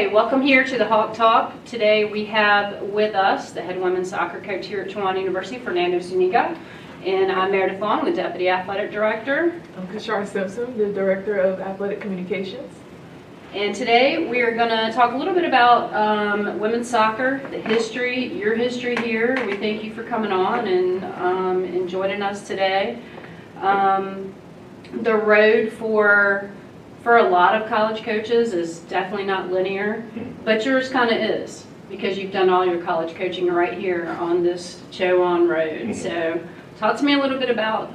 Okay, welcome here to the Hawk Talk. Today we have with us the head women's soccer coach here at Chowan University, Fernando Zuniga, and I'm Meredith Long, the deputy athletic director. I'm Kashar Simpson, the director of athletic communications. And today we are going to talk a little bit about women's soccer, the history, your history here. We thank you for coming on and joining us today. The road for a lot of college coaches is definitely not linear, but yours kind of is, because you've done all your college coaching right here on this Chowan road. So talk to me a little bit about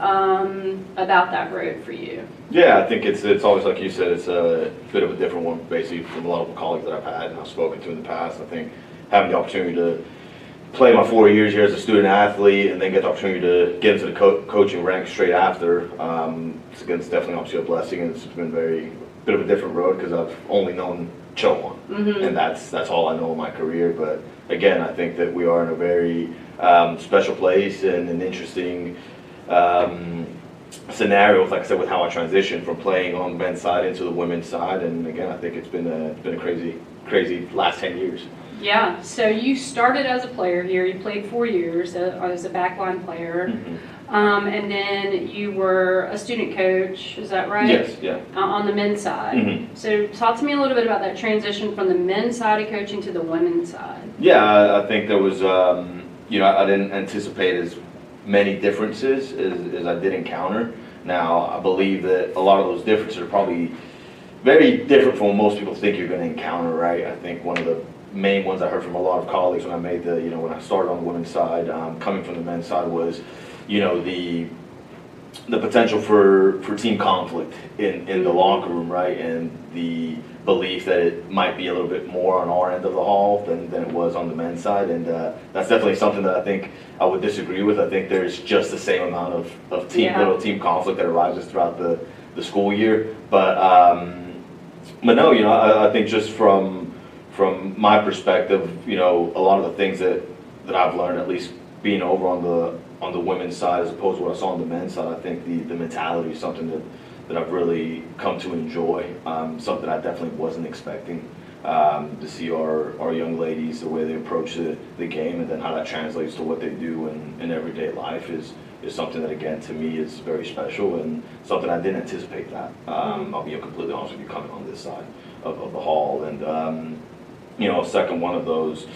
that road for you. Yeah, I think it's always, like you said, it's a bit of a different one, basically, from a lot of colleagues that I've had and I've spoken to in the past. I think having the opportunity to play my 4 years here as a student athlete and then get the opportunity to get into the coaching ranks straight after, it's definitely obviously a blessing, and it's been a bit of a different road because I've only known Chowan, and that's all I know in my career. But again, I think that we are in a very special place and an interesting scenario, like I said, with how I transitioned from playing on the men's side into the women's side. And again, I think it's been a crazy last 10 years. Yeah, so you started as a player here. You played 4 years as a backline player, and then you were a student coach. Is that right? Yes, yeah. On the men's side. So talk to me a little bit about that transition from the men's side of coaching to the women's side. Yeah, I think there was, I didn't anticipate as many differences as I did encounter. Now, I believe that a lot of those differences are probably very different from what most people think you're going to encounter, right? I think one of the main ones I heard from a lot of colleagues when I made when I started on the women's side, coming from the men's side, was, the potential for team conflict in the locker room, right? And the belief that it might be a little bit more on our end of the hall than it was on the men's side. And that's definitely something that I think I would disagree with. I think there's just the same amount of little team conflict that arises throughout the school year. But no, I think just from my perspective, a lot of the things that I've learned, at least being over on the women's side as opposed to what I saw on the men's side, I think the mentality is something that I've really come to enjoy, something I definitely wasn't expecting, to see our young ladies, the way they approach the game, and then how that translates to what they do in everyday life is something that, again, to me is very special and something I didn't anticipate that. I'll be completely honest with you, coming on this side of the hall. And second one of those,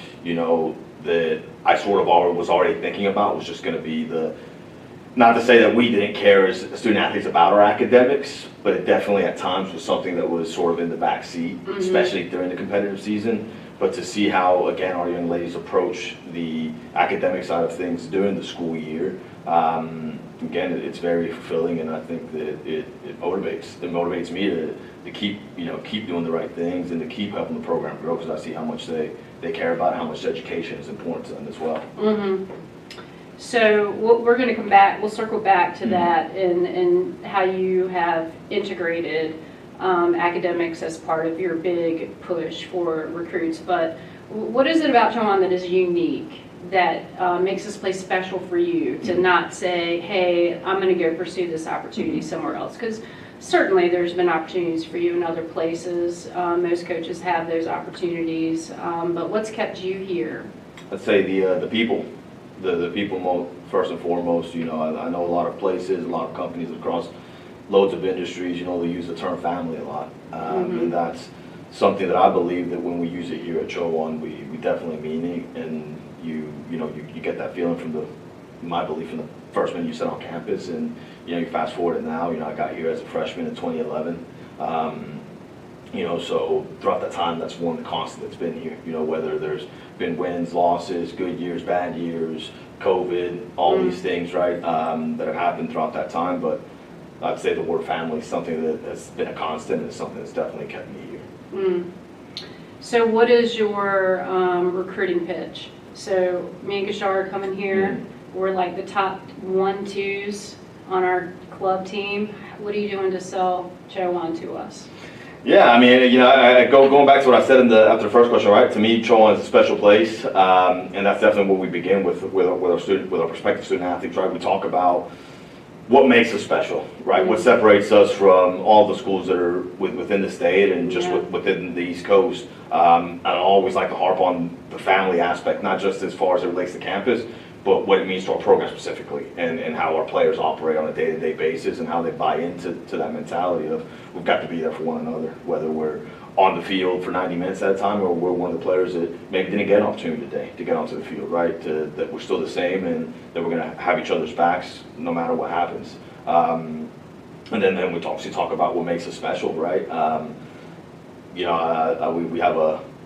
that I sort of was already thinking about was just going to be not to say that we didn't care as student athletes about our academics, but it definitely at times was something that was sort of in the back seat, especially during the competitive season. But to see how, again, our young ladies approach the academic side of things during the school year, again, it's very fulfilling, and I think that it motivates me to keep doing the right things and to keep helping the program grow, because I see how much they care about, how much education is important to them as well. So we're going to come back. We'll circle back to that and how you have integrated academics as part of your big push for recruits. But what is it about Chowan that is unique, that makes this place special for you to not say, hey, I'm going to go pursue this opportunity somewhere else? Because certainly there's been opportunities for you in other places. Most coaches have those opportunities. But what's kept you here? I'd say the people. The people first and foremost. I know a lot of places, a lot of companies across loads of industries, they use the term family a lot. And that's something that I believe that when we use it here at Chowan, we definitely mean it. And you get that feeling from my belief from the first minute you sit on campus. And you fast forward it now. I got here as a freshman in 2011. So throughout that time, that's one constant that's been here. Whether there's been wins, losses, good years, bad years, COVID, all these things, right, that have happened throughout that time. But I'd say the word family is something that has been a constant, and it's something that's definitely kept me here. So what is your recruiting pitch? So me and Kashar are coming here. We're like the top 1-2s on our club team. What are you doing to sell Chowan to us? Yeah, I mean, going back to what I said after the first question, right? To me, Chowan is a special place, and that's definitely what we begin with our prospective student athletes, right? We talk about what makes us special, right? What separates us from all the schools that are within the state and just within the East Coast. And I always like to harp on the family aspect, not just as far as it relates to campus, but what it means to our program specifically, and how our players operate on a day-to-day basis, and how they buy into that mentality of we've got to be there for one another, whether we're on the field for 90 minutes at a time, or we're one of the players that maybe didn't get an opportunity today to get onto the field, right? That we're still the same, and that we're going to have each other's backs no matter what happens. And then we obviously talk about what makes us special, right? We have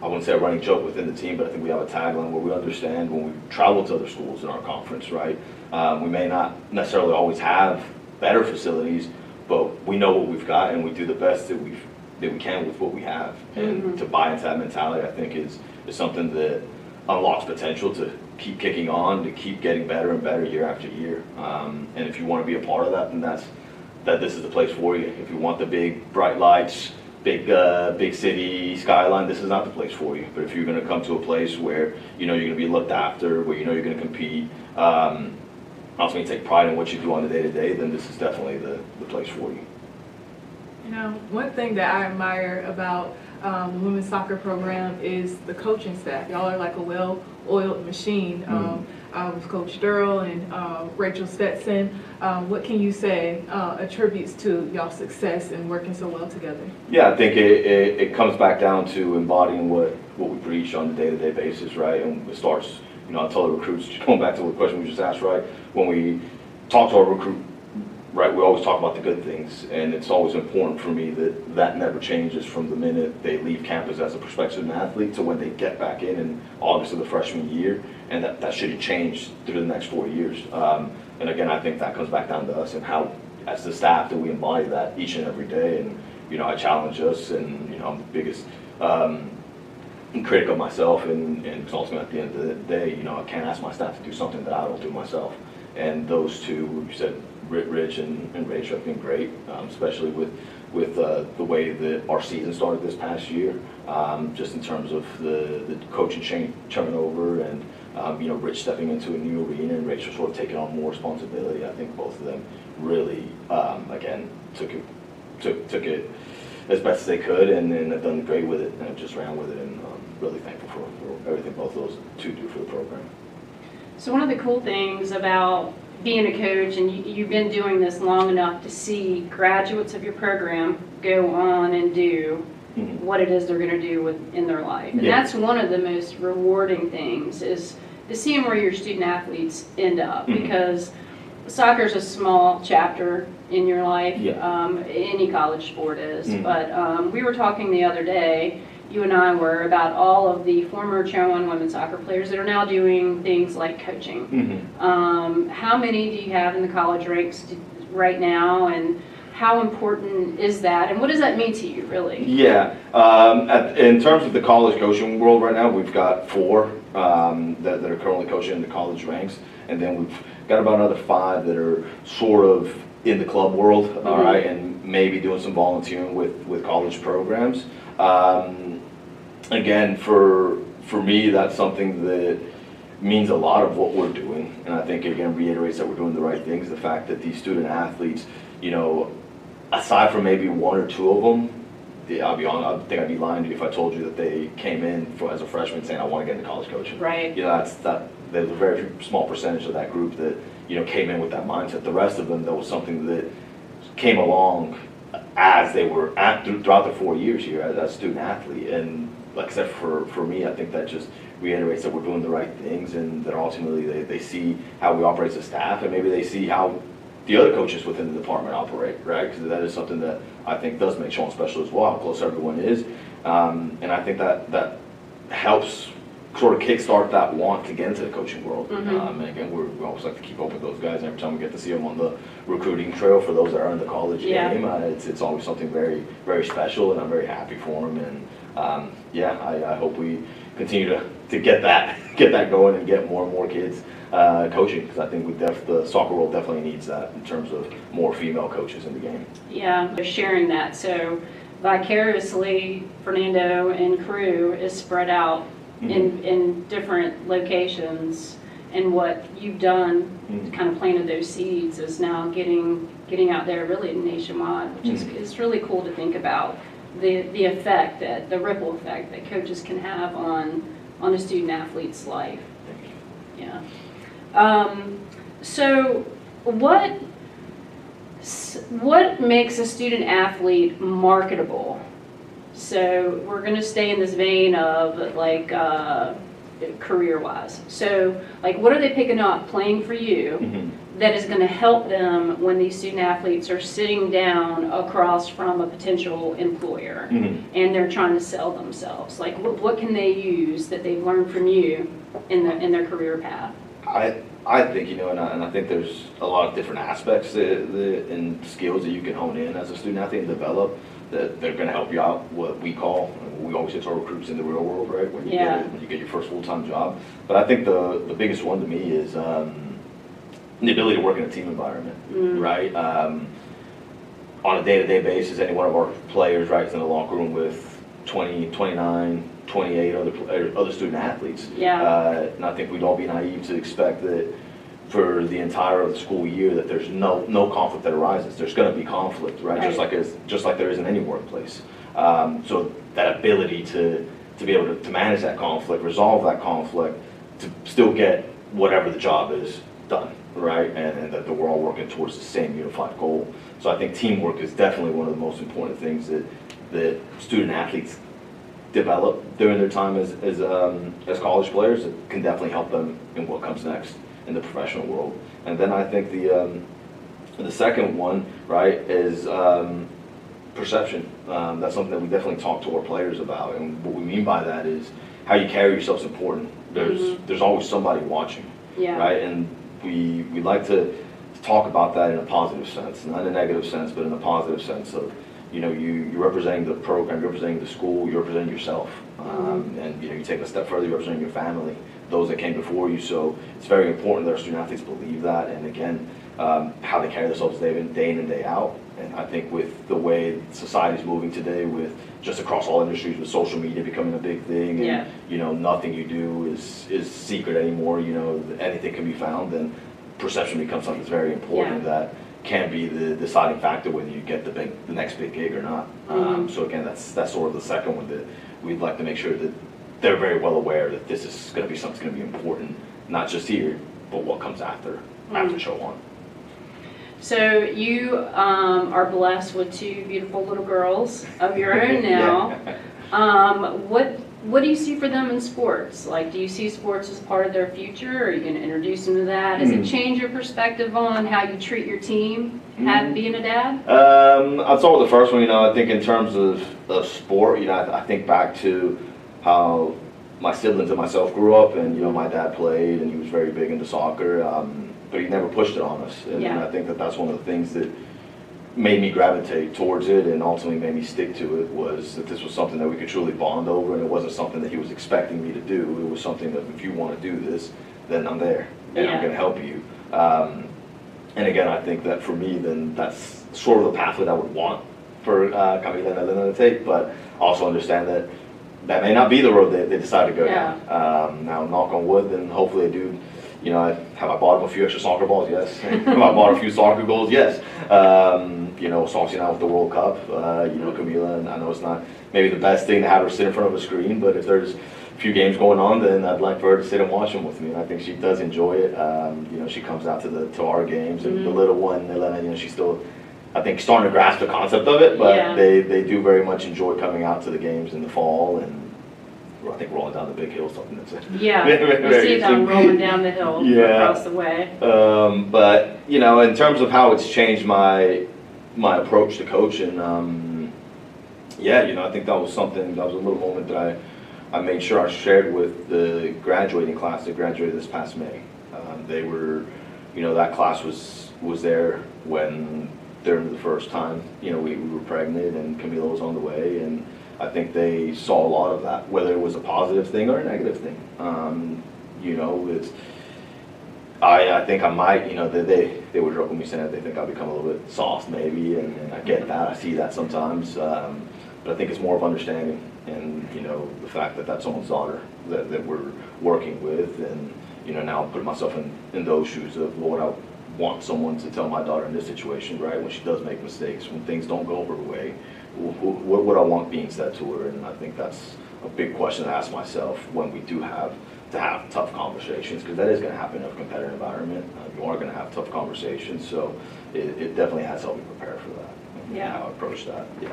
I wouldn't say a running joke within the team, but I think we have a tagline where we understand when we travel to other schools in our conference, right? We may not necessarily always have better facilities, but we know what we've got, and we do the best that we can with what we have. And to buy into that mentality, I think is something that unlocks potential to keep kicking on, to keep getting better and better year after year. And if you want to be a part of that, then this is the place for you. If you want the big bright lights, big city skyline, this is not the place for you. But if you're going to come to a place where you know you're going to be looked after, where you know you're going to compete, ultimately take pride in what you do on the day-to-day, then this is definitely the place for you. You know, one thing that I admire about the women's soccer program is the coaching staff. Y'all are like a well-oiled machine. With Coach Durrell and Rachel Stetson, what can you say attributes to y'all's success in working so well together? Yeah, I think it comes back down to embodying what we preach on a day-to-day basis, right? And it starts, I tell the recruits, going back to the question we just asked, right? When we talk to our recruit, right, we always talk about the good things, and it's always important for me that never changes from the minute they leave campus as a prospective athlete to when they get back in August of the freshman year, and that shouldn't change through the next 4 years. And again, I think that comes back down to us and how, as the staff, that we embody that each and every day. And I challenge us, and I'm the biggest critic of myself, and ultimately at the end of the day, I can't ask my staff to do something that I don't do myself. And those two, you said, Rich and Rachel, have been great, especially with the way that our season started this past year, just in terms of the coaching turnover, and Rich stepping into a new arena and Rachel sort of taking on more responsibility. I think both of them really, again, took it as best as they could, and have done great with it, and just ran with it, and really thankful for everything both of those two do for the program. So one of the cool things about being a coach, and you've been doing this long enough to see graduates of your program go on and do what it is they're going to do in their life. And that's one of the most rewarding things, is to see where your student athletes end up, because soccer is a small chapter in your life. Any college sport is. But we were talking the other day, you and I were, about all of the former Chowan women's soccer players that are now doing things like coaching. How many do you have in the college ranks right now, and how important is that, and what does that mean to you, really? Yeah, in terms of the college coaching world right now, we've got 4 that are currently coaching in the college ranks, and then we've got about another 5 that are sort of in the club world, all right, and maybe doing some volunteering with college programs. Again, for me, that's something that means a lot of what we're doing, and I think, again, reiterates that we're doing the right things. The fact that these student athletes, aside from maybe 1 or 2 of them, I'll be honest, I think I'd be lying to you if I told you that they came in as a freshman saying, I want to get into college coaching. Right. There's a very small percentage of that group that, came in with that mindset. The rest of them, there was something that came along as they were throughout the 4 years here as a student athlete. And like I said, for me, I think that just reiterates that we're doing the right things, and that ultimately they see how we operate as a staff, and maybe they see how the other coaches within the department operate, right? Because that is something that I think does make Chowan special as well, how close everyone is. And I think that helps sort of kickstart that want to get into the coaching world. And again, we always like to keep up with those guys, and every time we get to see them on the recruiting trail for those that are in the college game, it's always something very, very special, and I'm very happy for them. And I hope we continue to get that going and get more and more kids coaching, because I think the soccer world definitely needs that in terms of more female coaches in the game. Yeah, sharing that. So vicariously, Fernando and crew is spread out in different locations, and what you've done, kind of planted those seeds, is now getting out there really nationwide, which is it's really cool to think about the effect, that the ripple effect that coaches can have on a student athlete's life. Yeah. So what makes a student athlete marketable? So we're going to stay in this vein of like career-wise. So like, what are they picking up playing for you that is going to help them when these student athletes are sitting down across from a potential employer and they're trying to sell themselves? Like, what can they use that they've learned from you in their career path? I think, you know, and I think there's a lot of different aspects and skills that you can hone in as a student athlete and develop that they're going to help you out, what we always say to our recruits in the real world, right? When you get your first full-time job. But I think the biggest one to me is the ability to work in a team environment, right? On a day-to-day basis, any one of our players, right, is in the locker room with 20, 29, 28 other student athletes. And I think we'd all be naive to expect that for the entire of the school year that there's no conflict that arises. There's going to be conflict, right? Just like there is in any workplace. So that ability to be able to manage that conflict, resolve that conflict, to still get whatever the job is done, right? And that we're all working towards the same unified goal. So I think teamwork is definitely one of the most important things that student athletes develop during their time as college players. It can definitely help them in what comes next in the professional world. And then I think the second one, right, is perception. That's something that we definitely talk to our players about, and what we mean by that is how you carry yourself is important. There's always somebody watching, right? And we like to talk about that in a positive sense, not in a negative sense, but in a positive sense of, you know, you're representing the program, you're representing the school, you're representing yourself, and you know, you take a step further, you're representing your family, those that came before you. So it's very important that our student athletes believe that, and again, how they carry themselves day in and day out. And I think with the way society's moving today, with just across all industries, with social media becoming a big thing, and you know, nothing you do is secret anymore. You know, anything can be found, and perception becomes something that's very important. That can be the deciding factor whether you get the next big gig or not. So again, that's sort of the second one that we'd like to make sure that they're very well aware that this is going to be something that's going to be important, not just here, but what comes after Chowan. So you are blessed with two beautiful little girls of your own now. What do you see for them in sports? Like, do you see sports as part of their future? Are you going to introduce them to that? Does it change your perspective on how you treat your team, being a dad? I'll start with the first one. You know, I think in terms of sport, you know, I think back to how my siblings and myself grew up, and you know, my dad played, and he was very big into soccer, but he never pushed it on us. And I think that's one of the things that made me gravitate towards it, and ultimately made me stick to it, was that this was something that we could truly bond over, and it wasn't something that he was expecting me to do. It was something that if you want to do this, then I'm there, and I'm going to help you. And again, I think that for me, then that's sort of the pathway that I would want for Kylee and Elena to take, but also understand that that may not be the road they decide to go down. Now, knock on wood, then hopefully I do. You know, have I bought them a few extra soccer balls? Yes. Have I bought a few soccer goals? Yes. You know, so obviously now with the World Cup, you know, Camila, and I know it's not maybe the best thing to have her sit in front of a screen, but if there's a few games going on, then I'd like for her to sit and watch them with me. And I think she does enjoy it. You know, she comes out to our games, and the little one, Elena, you know, she's still, I think, starting to grasp the concept of it, but they do very much enjoy coming out to the games in the fall, and I think rolling down the big hill, something that's you see them rolling down the hill across the way. But you know, in terms of how it's changed my approach to coaching, you know, I think that was something, that was a little moment that I made sure I shared with the graduating class that graduated this past May. They were, you know, that class was there when during the first time, you know, we were pregnant and Camila was on the way, and I think they saw a lot of that, whether it was a positive thing or a negative thing. You know, I think I might, you know, they were joking with me saying that they think I've become a little bit soft maybe, and I get that, I see that sometimes, but I think it's more of understanding, and you know, the fact that that's someone's daughter that we're working with, and now putting myself in those shoes of what would I want someone to tell my daughter in this situation, right? When she does make mistakes, when things don't go her way, what would I want being said to her? And I think that's a big question to ask myself when we do have to have tough conversations, because that is going to happen in a competitive environment. You are going to have tough conversations, so it definitely has helped me prepare for that. Yeah. How I approach that. Yeah.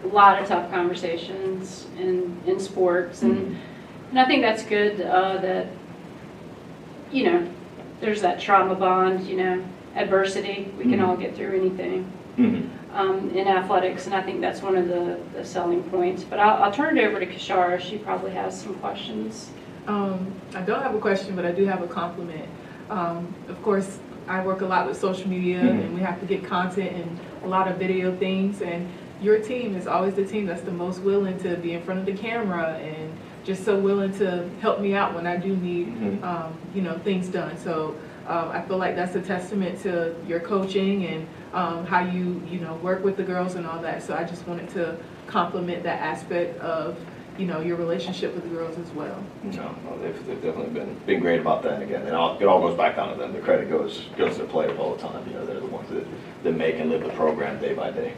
A lot of tough conversations in sports, and I think that's good that there's that trauma bond, adversity. We can all get through anything in athletics, and I think that's one of the selling points. But I'll turn it over to Kishara. She probably has some questions. I don't have a question, but I do have a compliment. Of course, I work a lot with social media, and we have to get content and a lot of video things, and your team is always the team that's the most willing to be in front of the camera and just so willing to help me out when I do need, things done. So I feel like that's a testament to your coaching and how you, work with the girls and all that. So I just wanted to compliment that aspect of, your relationship with the girls as well. No, they've definitely been great about that. And again, it all goes back down to them. The credit goes to the players all the time. They're the ones that make and live the program day by day.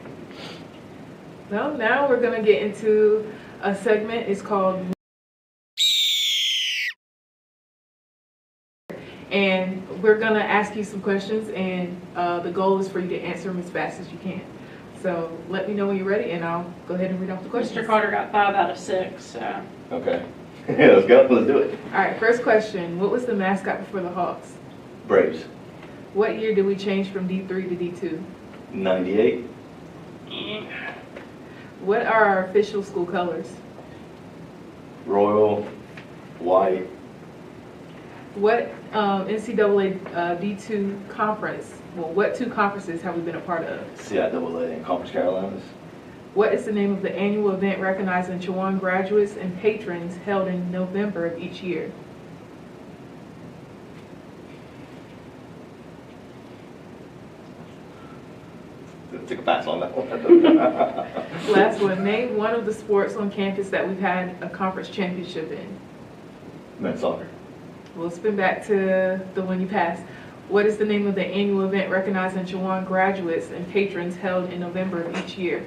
Well, now we're going to get into a segment. It's called, and we're going to ask you some questions, and the goal is for you to answer them as fast as you can. So let me know when you're ready, and I'll go ahead and read off the questions. Mr. Carter got 5 out of 6. So. Okay. Let's go. Let's do it. All right, first question. What was the mascot before the Hawks? Braves. What year did we change from D3 to D2? 98. What are our official school colors? Royal, white. What NCAA D2 conference, what 2 conferences have we been a part of? NCCAA and Conference Carolinas. What is the name of the annual event recognizing Chowan graduates and patrons held in November of each year? Took a pass on that one. Last one. Name one of the sports on campus that we've had a conference championship in. Men's soccer. We'll spin back to the one you passed. What is the name of the annual event recognizing Chowan graduates and patrons held in November of each year?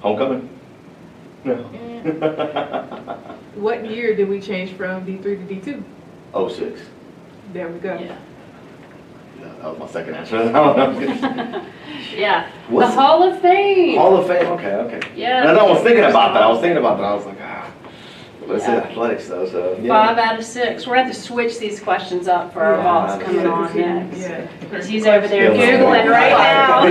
Homecoming? No. What year did we change from D3 to D2? 06. There we go. Yeah. That was my second answer. Yeah. What's the Hall of Fame. Hall of Fame. Okay. Yeah. And I was thinking about that. I was like, let's say athletics though. So yeah. 5 out of 6. We're going to have to switch these questions up for our boss coming on next. Yeah. Because he's over there Googling right now.